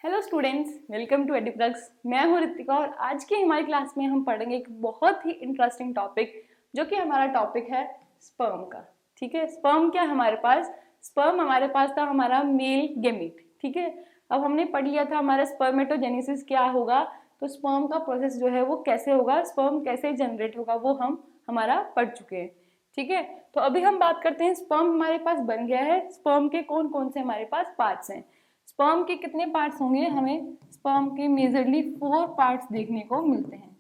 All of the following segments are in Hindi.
Hello students, welcome to Ediplugs. मैं हूं ऋतिका और आज की हमारी क्लास में हम पढ़ेंगे एक बहुत ही इंटरेस्टिंग टॉपिक, जो कि हमारा टॉपिक है स्पर्म का। ठीक है, स्पर्म क्या है हमारे पास? स्पर्म हमारे पास था हमारा मेल गेमीट। ठीक है, अब हमने पढ़ लिया था हमारा स्पर्मेटोजेनेसिस क्या होगा, तो स्पर्म का प्रोसेस जो है वो कैसे होगा, स्पर्म कैसे जनरेट होगा, वो हम हमारा पढ़ चुके हैं। ठीक है, तो अभी हम बात करते हैं स्पर्म हमारे पास बन गया है, स्पर्म के कौन कौन से हमारे पास पार्ट्स हैं। स्पर्म के कितने पार्ट्स होंगे? हमें स्पर्म के मेजरली 4 पार्ट्स देखने को मिलते हैं।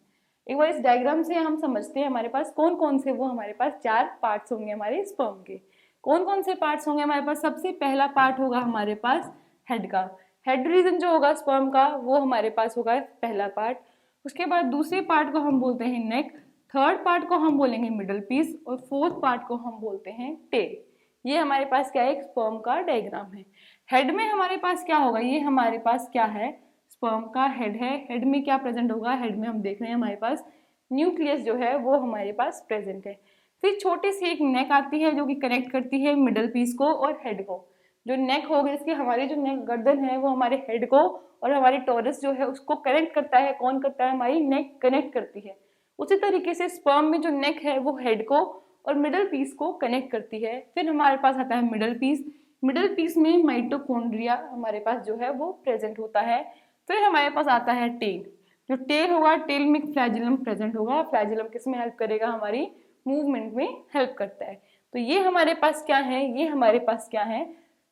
एक बार इस डायग्राम से हम समझते हैं हमारे पास कौन कौन से, वो हमारे पास 4 पार्ट्स होंगे हमारे स्पर्म के। कौन कौन से पार्ट्स होंगे हमारे पास? सबसे पहला पार्ट होगा हमारे पास हेड का। हेड रीजन जो होगा स्पर्म का, वो हमारे पास होगा पहला पार्ट। उसके बाद दूसरे पार्ट को हम बोलते हैं नेक, थर्ड पार्ट को हम बोलेंगे मिडल पीस और फोर्थ पार्ट को हम बोलते हैं टेल। ये हमारे पास क्या है? एक स्पर्म का डायग्राम है। हेड में हमारे पास क्या होगा? ये हमारे पास क्या है? स्पर्म का हेड है। हेड में क्या प्रेजेंट होगा? हेड में हम देख रहे हैं हमारे पास न्यूक्लियस जो है वो हमारे पास प्रेजेंट है। फिर छोटी सी एक नेक आती है जो कि कनेक्ट करती है मिडल पीस को और हेड को। जो नेक होगी, इसकी हमारी जो नेक गर्दन है वो हमारे हेड को और हमारी टोरस जो है उसको कनेक्ट करता है। कौन करता है? हमारी नेक कनेक्ट करती है। उसी तरीके से स्पर्म में जो नेक है वो हेड को और मिडल पीस को कनेक्ट करती है। फिर हमारे पास आता है मिडल पीस। मिडल पीस में माइटोकॉन्ड्रिया हमारे पास जो है वो प्रेजेंट होता है। फिर हमारे पास आता है टेल। जो टेल होगा, टेल में फ्लैजिलम प्रेजेंट होगा। फ्लैजिलम किस में हेल्प करेगा? हमारी मूवमेंट में हेल्प करता है। तो ये हमारे पास क्या है? ये हमारे पास क्या है?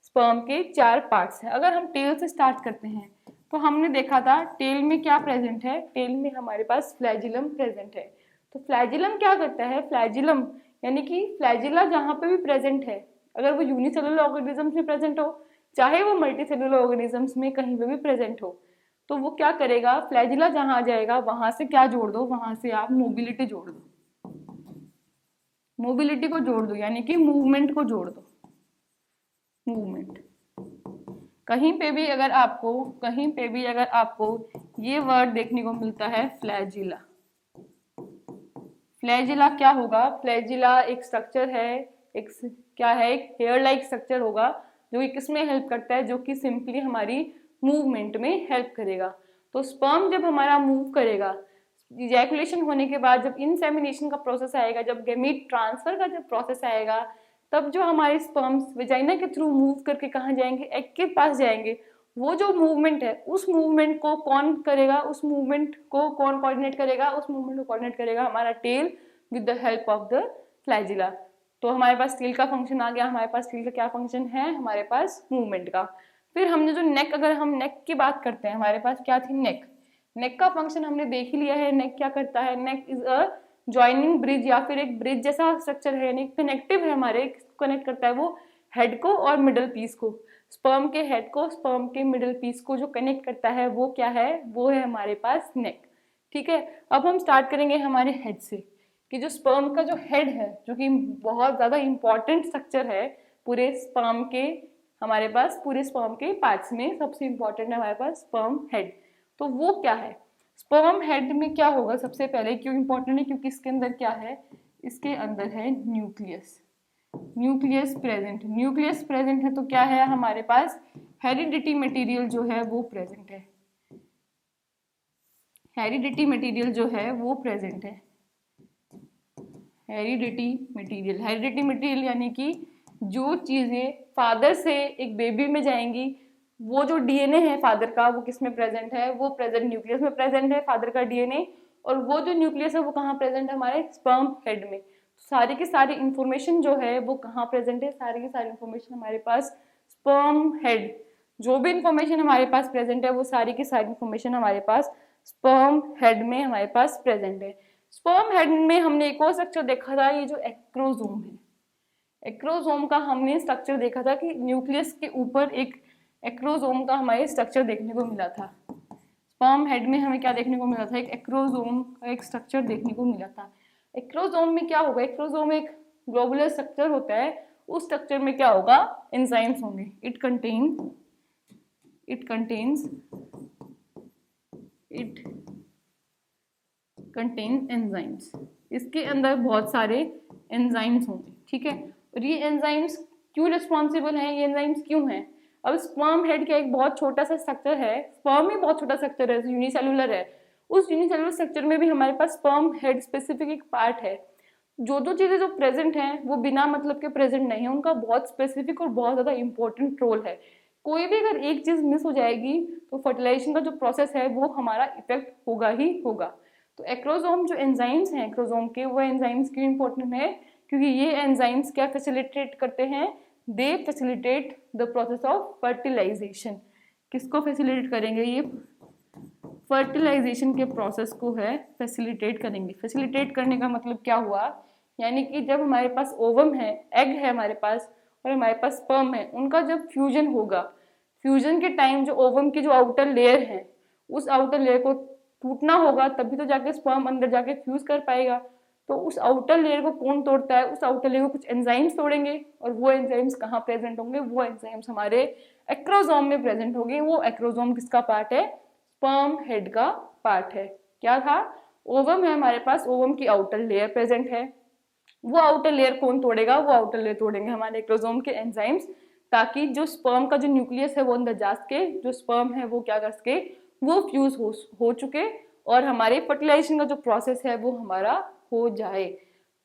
स्पर्म के 4 पार्ट्स हैं। अगर हम टेल से स्टार्ट करते हैं तो हमने देखा था टेल में क्या प्रेजेंट है? टेल में हमारे पास फ्लैजिलम प्रेजेंट है। तो फ्लैजिलम क्या करता है? फ्लैजिलम यानी कि फ्लैजिला जहाँ पे भी प्रेजेंट है, अगर वो यूनिसेलुलर ऑर्गेनिजम्स में प्रेजेंट हो, चाहे वो मल्टीसेलुलर ऑर्गेनिजम्स में कहीं पे भी प्रेजेंट हो, तो वो क्या करेगा? फ्लैजिला जहाँ आ जाएगा वहां से क्या जोड़ दो? वहां से आप मोबिलिटी जोड़ दो। मोबिलिटी को जोड़ दो यानी कि मूवमेंट को जोड़ दो। मूवमेंट। कहीं पे भी अगर आपको ये वर्ड देखने को मिलता है फ्लैजिला, फ्लैजिला क्या होगा? फ्लैजिला एक स्ट्रक्चर है, एक क्या है? एक हेयर लाइक स्ट्रक्चर होगा जो कि किसमें हेल्प करता है? जो कि सिंपली हमारी मूवमेंट में हेल्प करेगा। तो स्पर्म जब हमारा मूव करेगा, इजैकुलेशन होने के बाद जब इंसेमिनेशन का प्रोसेस आएगा, जब गैमीट ट्रांसफर का जब प्रोसेस आएगा, तब जो हमारे स्पर्म्स वेजाइना के थ्रू मूव करके कहाँ जाएंगे? एग के पास जाएंगे। वो जो मूवमेंट है, उस मूवमेंट को कौन करेगा? उस मूवमेंट को कौन कोऑर्डिनेट करेगा? उस मूवमेंट को कोऑर्डिनेट करेगा हमारा tail with the help of the flagella. तो हमारे पास टेल का फंक्शन आ गया। हमारे पास टेल का क्या फंक्शन है? हमारे पास मूवमेंट का। फिर हमने जो नेक, अगर हम नेक की बात करते हैं, हमारे पास क्या थी? नेक। नेक का फंक्शन हमने देख ही लिया है। नेक क्या करता है? Neck is a joining bridge या फिर एक ब्रिज जैसा स्ट्रक्चर है, यानी कनेक्टिव है हमारे। कनेक्ट करता है वो हेड को और मिडल पीस को। स्पर्म के हेड को, स्पर्म के मिडल पीस को जो कनेक्ट करता है वो क्या है? वो है हमारे पास नेक। ठीक है, अब हम स्टार्ट करेंगे हमारे हेड से कि जो स्पर्म का जो हेड है, जो कि बहुत ज्यादा इंपॉर्टेंट स्ट्रक्चर है पूरे स्पर्म के, हमारे पास पूरे स्पर्म के पार्ट्स में सबसे इंपॉर्टेंट है हमारे पास स्पर्म हेड। तो वो क्या है? स्पर्म हेड में क्या होगा? सबसे पहले क्यों इंपॉर्टेंट है? क्योंकि इसके अंदर क्या है? इसके अंदर है nucleus. Nucleus present. Nucleus present है तो क्या है हमारे पास? हेरिडिटी मटेरियल जो है वो प्रेजेंट है। हेरिडिटी मटेरियल जो है वो प्रेजेंट है। Heredity material. हेरिडिटी मटेरियल यानी कि जो चीजें फादर से एक बेबी में जाएंगी, वो जो डीएनए है फादर का, वो किस में प्रेजेंट है? वो प्रेजेंट न्यूक्लियस में प्रेजेंट है, फादर का डीएनए। और वो जो न्यूक्लियस है वो कहाँ प्रेजेंट है? हमारे स्पर्म हेड में। सारी की सारी इंफॉर्मेशन जो है वो कहाँ प्रेजेंट है? सारी की सारी इंफॉर्मेशन हमारे पास स्पर्म हेड। जो भी इंफॉर्मेशन हमारे पास प्रेजेंट है वो सारी की सारी इंफॉर्मेशन हमारे पास स्पर्म हेड में हमारे पास प्रेजेंट है। स्पर्म हेड में हमने एक और स्ट्रक्चर देखा था, ये जो एक्रोसोम है। एक्रोसोम का हमने स्ट्रक्चर देखा था कि न्यूक्लियस के ऊपर एक एक्रोसोम का हमारे स्ट्रक्चर देखने को मिला था। स्पर्म हेड में हमें क्या देखने को मिला था? एक एक्रोसोम का एक स्ट्रक्चर देखने को मिला था। एक्रोसोम में क्या होगा? एक्रोसोम एक ग्लोबुलर स्ट्रक्चर होता है। उस स्ट्रक्चर में क्या होगा? एंजाइम्स होंगे। It contains enzymes. इसके अंदर बहुत सारे एंजाइम्स होंगे। ठीक है, और ये एंजाइम्स क्यों रिस्पॉन्सिबल हैं? ये एंजाइम्स क्यों हैं? अब स्पर्म हेड का एक बहुत छोटा सा स्ट्रक्चर है, स्पर्म ही बहुत छोटा स्ट्रक्चर है, यूनिसेलुलर है, उस यूनिसेलुलर स्ट्रक्चर में भी हमारे पास स्पर्म हेड स्पेसिफिक एक पार्ट है। जो चीजें जो प्रेजेंट हैं वो बिना मतलब के प्रेजेंट नहीं है, उनका बहुत स्पेसिफिक और बहुत ज्यादा इंपॉर्टेंट रोल है। कोई भी अगर एक चीज मिस हो जाएगी तो फर्टिलाइजेशन का जो प्रोसेस है वो हमारा इफेक्ट होगा ही होगा। तो एक्रोसोम जो एंजाइम्स हैं एक्रोसोम के, वो एंजाइम्स क्यों इंपॉर्टेंट है, क्योंकि ये एंजाइम्स क्या फैसिलिटेट करते हैं, they facilitate the process of fertilization. किसको फैसिलिटेट करेंगे, ये फर्टिलाइजेशन के प्रोसेस को है फैसिलिटेट करेंगे। फैसिलिटेट करने का मतलब क्या हुआ, यानी कि जब हमारे पास ओवम है, एग है हमारे पास, और हमारे पास स्पर्म है, उनका जब फ्यूजन होगा, फ्यूजन के टाइम जो ओवम की जो आउटर लेयर है उस आउटर लेयर को टूटना होगा, तभी तो जाके स्पर्म अंदर जाके फ्यूज कर पाएगा। तो उस आउटर लेयर को कौन तोड़ता है, उस आउटर लेयर को कुछ एंजाइम्स तोड़ेंगे, और वो एंजाइम्स कहाँ प्रेजेंट होंगे, वो एंजाइम्स हमारे एक्रोसोम में प्रेजेंट होंगे। वो एक्रोसोम किसका पार्ट है, स्पर्म हेड का पार्ट है। क्या था, ओवम है हमारे पास, ओवम की आउटर लेयर प्रेजेंट है, वो आउटर लेयर कौन तोड़ेगा, वो आउटर लेयर तोड़ेंगे हमारे एक्रोसोम के एंजाइम्स, ताकि जो स्पर्म का जो न्यूक्लियस है वो अंदर जा सके, जो स्पर्म है वो क्या कर सके, वो फ्यूज हो चुके, और हमारे फर्टिलाइजेशन का जो प्रोसेस है वो हमारा हो जाए।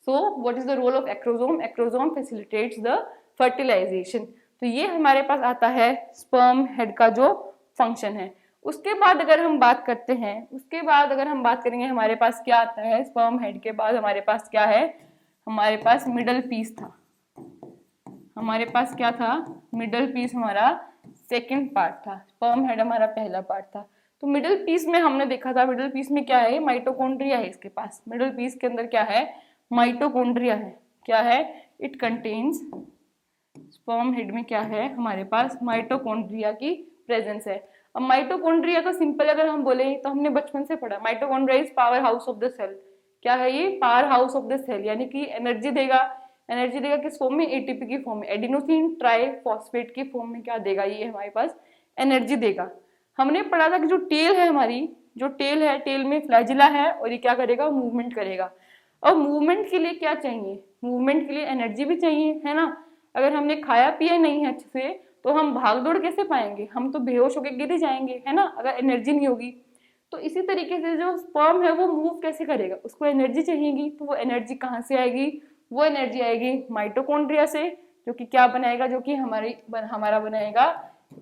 So what is the role of acrosome, acrosome facilitates the fertilization. तो ये हमारे पास आता है स्पर्म हेड का जो फंक्शन है। उसके बाद अगर हम बात करते हैं, उसके बाद अगर हम बात करेंगे हमारे पास क्या आता है, स्पर्म हेड के बाद हमारे पास क्या है, हमारे पास मिडल पीस था। हमारे पास क्या था, मिडल पीस हमारा सेकंड पार्ट था, स्पर्म हेड हमारा पहला पार्ट था। तो मिडल पीस में हमने देखा था, मिडल पीस में क्या है, माइटोकॉन्ड्रिया है इसके पास। मिडल पीस के अंदर क्या है, माइटोकॉन्ड्रिया है। क्या है, इट कंटेन्स, स्पर्म हेड में क्या है हमारे पास, माइटोकॉन्ड्रिया की प्रेजेंस है। अब माइटोकॉन्ड्रिया का सिंपल अगर हम बोले तो हमने बचपन से पढ़ा, mitochondria is power house of the cell. क्या है ये, power house of the cell, यानी कि एनर्जी देगा। एनर्जी देगा किस फॉर्म में, एटीपी की फॉर्म में, एडिनोसिन ट्राइफॉस्फेट की फॉर्म में क्या देगा ये हमारे पास, एनर्जी देगा। हमने पढ़ा था कि जो टेल है हमारी, जो टेल है, टेल में फ्लैजिला है, और ये क्या करेगा, मूवमेंट करेगा। और मूवमेंट के लिए क्या चाहिए, मूवमेंट के लिए एनर्जी भी चाहिए, है ना। अगर हमने खाया पिया नहीं है अच्छे से तो हम भाग दौड़ कैसे पाएंगे, हम तो बेहोश होकर गिर जाएंगे, है ना, अगर एनर्जी नहीं होगी। तो इसी तरीके से जो स्पर्म है वो मूव कैसे करेगा, उसको एनर्जी चाहिएगी। तो वो एनर्जी कहाँ से आएगी, वो एनर्जी आएगी माइटोकॉन्ड्रिया से, जो कि क्या बनाएगा, जो कि हमारा बनाएगा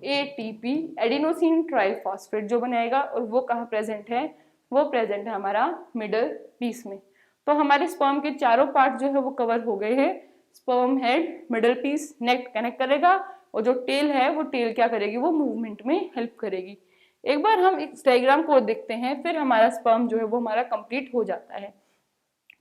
एटीपी, एडिनोसिन ट्राइफॉस्फेट जो बनाएगा। और वो कहाँ प्रेजेंट है, वो प्रेजेंट है हमारा मिडल पीस में। तो हमारे स्पर्म के चारों पार्ट जो है वो कवर हो गए हैं। स्पर्म हेड, मिडल पीस, नेक कनेक्ट करेगा, और जो टेल है वो टेल क्या करेगी, वो मूवमेंट में हेल्प करेगी। एक बार हम इस डायग्राम को देखते हैं, फिर हमारा स्पर्म जो है वो हमारा कंप्लीट हो जाता है।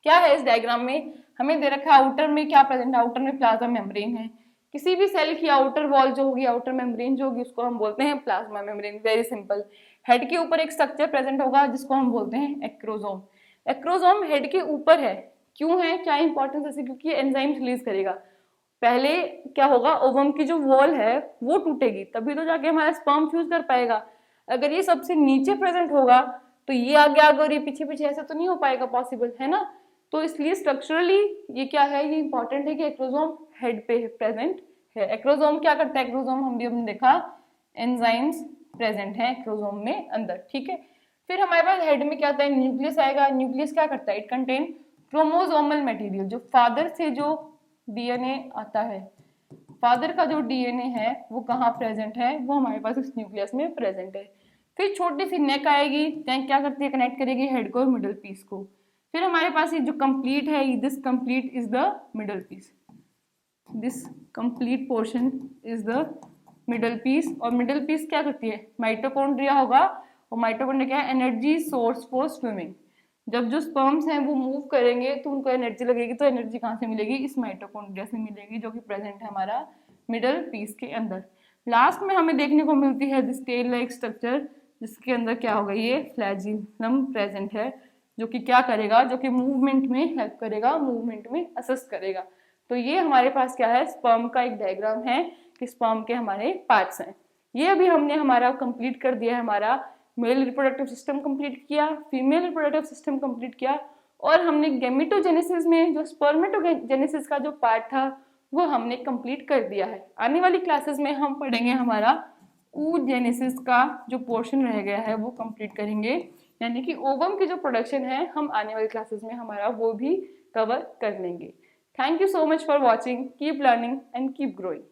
क्या है इस डायग्राम में, हमें दे रखा है आउटर में क्या प्रेजेंट है, आउटर में प्लाज्मा मेम्ब्रेन है। किसी भी सेल की आउटर वॉल जो होगी, आउटर मेम्ब्रेन जो होगी, उसको हम बोलते हैं plasma membrane. Very simple. Head के ऊपर एक स्ट्रक्चर प्रेजेंट होगा जिसको हम बोलते हैं एक्रोसोम। एक्रोसोम हेड के ऊपर है, क्यों है, क्या इंपॉर्टेंस है, क्योंकि एंजाइम रिलीज करेगा। पहले क्या होगा, ओवम की जो वॉल है वो टूटेगी, तभी तो जाके हमारा स्पर्म फ्यूज कर पाएगा। अगर ये सबसे नीचे प्रेजेंट होगा तो ये आगे आगे और ये पीछे पीछे, ऐसा तो नहीं हो पाएगा पॉसिबल, है ना। तो इसलिए स्ट्रक्चरली ये क्या है, ये इंपॉर्टेंट है कि एक्रोसोम हेड पे प्रेजेंट है। एक्रोसोम क्या करता है, एक्रोसोम हमने देखा एंजाइम्स प्रेजेंट है एक्रोसोम में अंदर, ठीक है। फिर हमारे पास हेड में क्या आता है, न्यूक्लियस आएगा। न्यूक्लियस क्या करता है, इट कंटेन क्रोमोसोमल मटेरियल, जो फादर से जो डीएनए आता है, फादर का जो डीएनए है वो कहाँ प्रेजेंट है, वो हमारे पास इस न्यूक्लियस में प्रेजेंट है। फिर छोटी सी नेक आएगी, नेक क्या करती है, कनेक्ट करेगी हेड को और मिडल पीस को। फिर हमारे पास ये जो कंप्लीट है, this complete is the middle piece, this complete portion is the middle piece. और मिडल पीस क्या करती है, माइटोकॉन्ड्रिया होगा, और माइटोकॉन्ड्रिया क्या है, एनर्जी सोर्स फॉर स्विमिंग। जब जो स्पर्म्स हैं वो मूव करेंगे तो उनको एनर्जी लगेगी, तो एनर्जी कहाँ से मिलेगी, इस माइटोकॉन्ड्रिया से मिलेगी, जो कि प्रेजेंट है हमारा मिडल पीस के अंदर। लास्ट में हमें देखने को मिलती है दिस टेल लाइक स्ट्रक्चर, जिसके अंदर क्या होगा, ये फ्लैजिलम प्रेजेंट है, जो कि क्या करेगा, जो कि मूवमेंट में हेल्प करेगा, मूवमेंट में असिस्ट करेगा। तो ये हमारे पास क्या है, स्पर्म का एक डायग्राम है कि स्पर्म के हमारे पार्ट्स हैं। ये अभी हमने हमारा कंप्लीट कर दिया है, हमारा मेल रिप्रोडक्टिव सिस्टम कंप्लीट किया, फीमेल रिप्रोडक्टिव सिस्टम कंप्लीट किया, और हमने गैमेटोजेनेसिस में जो स्पर्मेटोजेनेसिस का जो पार्ट था वो हमने कंप्लीट कर दिया है। आने वाली क्लासेस में हम पढ़ेंगे हमारा oogenesis का जो पोर्शन रह गया है वो कंप्लीट करेंगे, यानी कि ओवम की जो प्रोडक्शन है हम आने वाली क्लासेस में हमारा वो भी कवर कर लेंगे। Thank you so much for watching, keep learning and keep growing.